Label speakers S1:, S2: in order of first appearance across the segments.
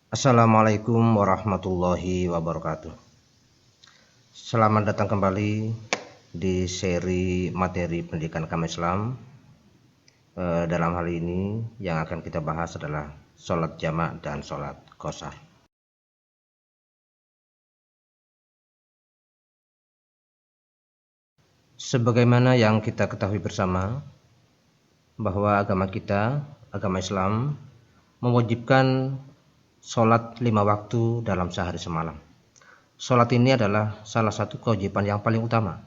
S1: Assalamualaikum warahmatullahi wabarakatuh. Selamat datang kembali di seri materi pendidikan agama Islam. Dalam hal ini yang akan kita bahas adalah sholat jamak dan sholat qashar. Sebagaimana yang kita ketahui bersama bahwa agama kita, agama Islam, mewajibkan sholat 5 waktu dalam sehari semalam. Sholat ini adalah salah satu kewajiban yang paling utama,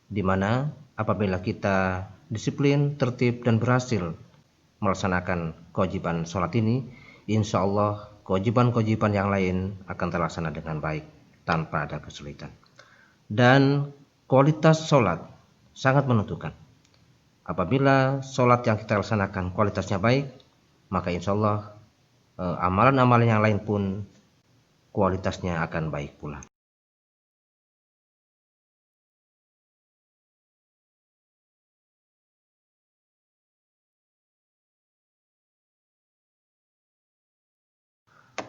S1: di mana apabila kita disiplin, tertib, dan berhasil melaksanakan kewajiban sholat ini, insya Allah kewajiban-kewajiban yang lain akan terlaksana dengan baik tanpa ada kesulitan. Dan kualitas sholat sangat menentukan. Apabila sholat yang kita laksanakan kualitasnya baik, maka insya Allah amalan-amalan yang lain pun kualitasnya akan baik pula.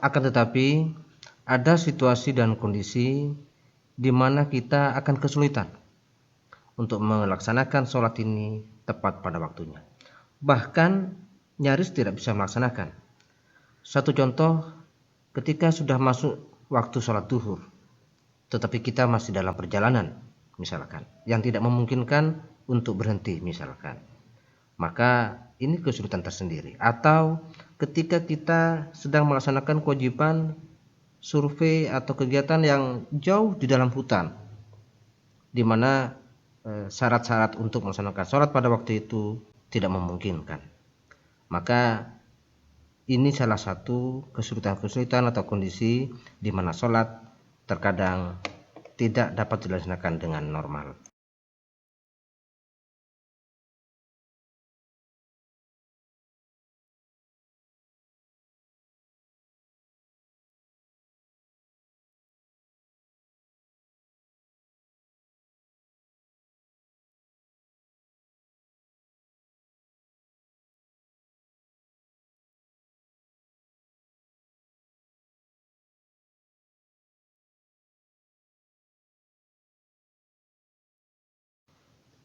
S1: Akan tetapi ada situasi dan kondisi di mana kita akan kesulitan untuk melaksanakan sholat ini tepat pada waktunya. Bahkan nyaris tidak bisa melaksanakan. Satu contoh, ketika sudah masuk waktu sholat duhur, tetapi kita masih dalam perjalanan, misalkan, yang tidak memungkinkan untuk berhenti, misalkan, maka ini kesulitan tersendiri. Atau ketika kita sedang melaksanakan kewajiban survei atau kegiatan yang jauh di dalam hutan, di mana syarat-syarat untuk melaksanakan sholat pada waktu itu tidak memungkinkan, maka ini salah satu kesulitan-kesulitan atau kondisi di mana sholat terkadang tidak dapat dilaksanakan dengan normal.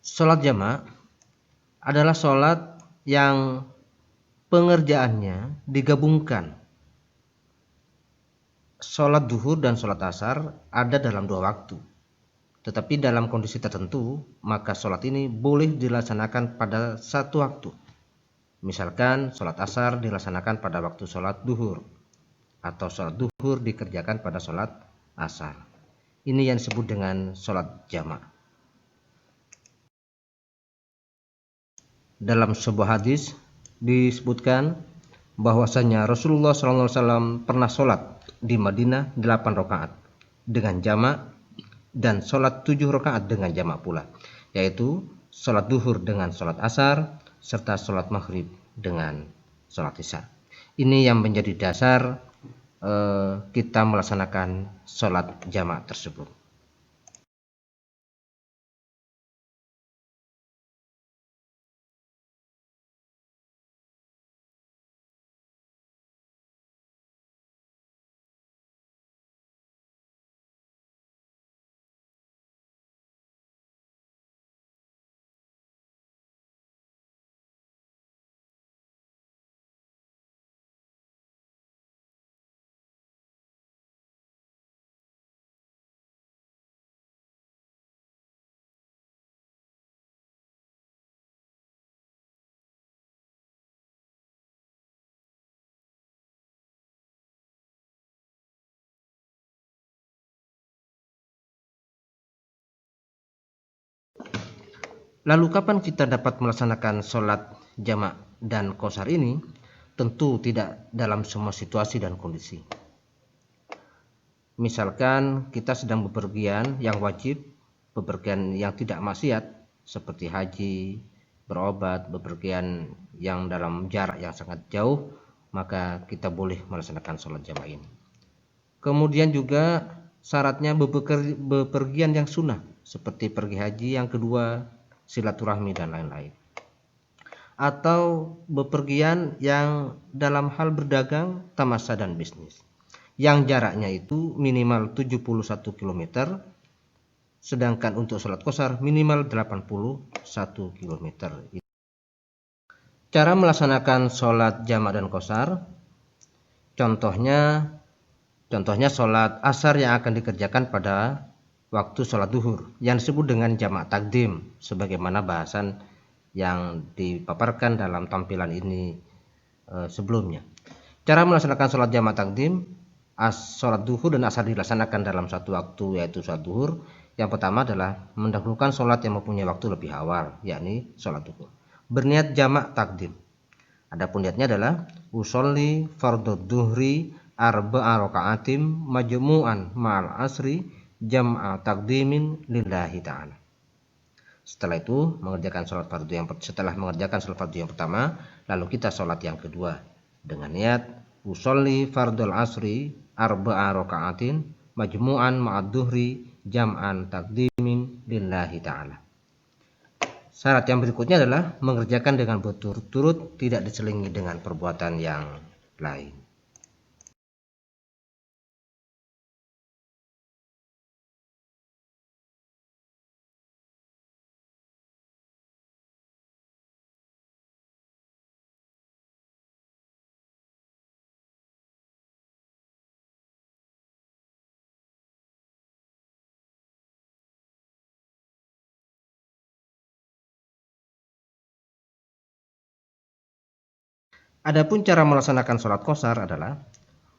S1: Sholat jamak adalah sholat yang pengerjaannya digabungkan. Sholat duhur dan sholat asar ada dalam 2 waktu. Tetapi dalam kondisi tertentu, maka sholat ini boleh dilaksanakan pada 1 waktu. Misalkan sholat asar dilaksanakan pada waktu sholat duhur, atau sholat duhur dikerjakan pada sholat asar. Ini yang disebut dengan sholat jamak. Dalam sebuah hadis disebutkan bahwasanya Rasulullah SAW pernah sholat di Madinah 8 rakaat dengan jamak dan sholat 7 rakaat dengan jamak pula, yaitu sholat duhur dengan sholat asar serta sholat maghrib dengan sholat isya. Ini yang menjadi dasar kita melaksanakan sholat jamak tersebut. Lalu kapan kita dapat melaksanakan sholat jamak dan qashar ini? Tentu tidak dalam semua situasi dan kondisi. Misalkan kita sedang bepergian yang wajib, bepergian yang tidak maksiat seperti haji, berobat, bepergian yang dalam jarak yang sangat jauh, maka kita boleh melaksanakan sholat jamak ini. Kemudian juga syaratnya bepergian yang sunnah seperti pergi haji yang kedua, silaturahmi dan lain-lain. atau bepergian yang dalam hal berdagang, tamasya dan bisnis, yang jaraknya itu minimal 71 km, sedangkan untuk sholat qashar minimal 81 km. Cara melaksanakan sholat jamak dan qashar, contohnya sholat asar yang akan dikerjakan pada waktu sholat duhur yang disebut dengan jamak takdim, sebagaimana bahasan yang dipaparkan dalam tampilan ini sebelumnya. Cara melaksanakan sholat jamak takdim, sholat duhur dan asar dilaksanakan dalam satu waktu, yaitu sholat duhur. Yang pertama adalah mendahulukan sholat yang mempunyai waktu lebih awal, yakni sholat duhur. Berniat jamak takdim. Adapun niatnya adalah usolli fardhu duhri arba'a raka'atim majmu'an ma'al asri jam'a takdimin lillahi ta'ala. Setelah mengerjakan sholat fardu yang pertama, lalu kita sholat yang kedua dengan niat usolli fardul asri arba'a raka'atin majmu'an ma'ad duhri jam'an takdimin lillahi ta'ala. Syarat yang berikutnya adalah mengerjakan dengan berturut-turut, tidak diselingi dengan perbuatan yang lain. Adapun cara melaksanakan sholat qashar adalah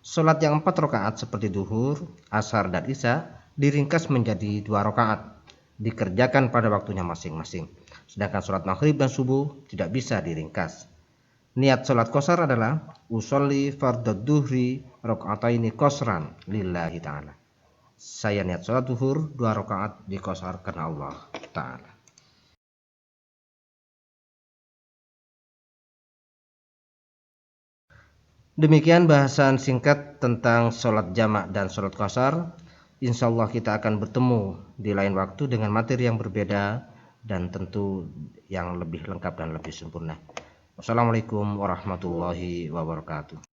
S1: sholat yang 4 rakaat seperti duhur, asar, dan isya diringkas menjadi 2 rakaat, dikerjakan pada waktunya masing-masing. Sedangkan sholat maghrib dan subuh tidak bisa diringkas. Niat sholat qashar adalah usolli fardhu duhri raka'ataini qashran lillahi ta'ala. Saya niat sholat duhur 2 rakaat di qashar karena Allah ta'ala. Demikian bahasan singkat tentang sholat jamak dan sholat qashar. Insya Allah kita akan bertemu di lain waktu dengan materi yang berbeda dan tentu yang lebih lengkap dan lebih sempurna. Wassalamualaikum warahmatullahi wabarakatuh.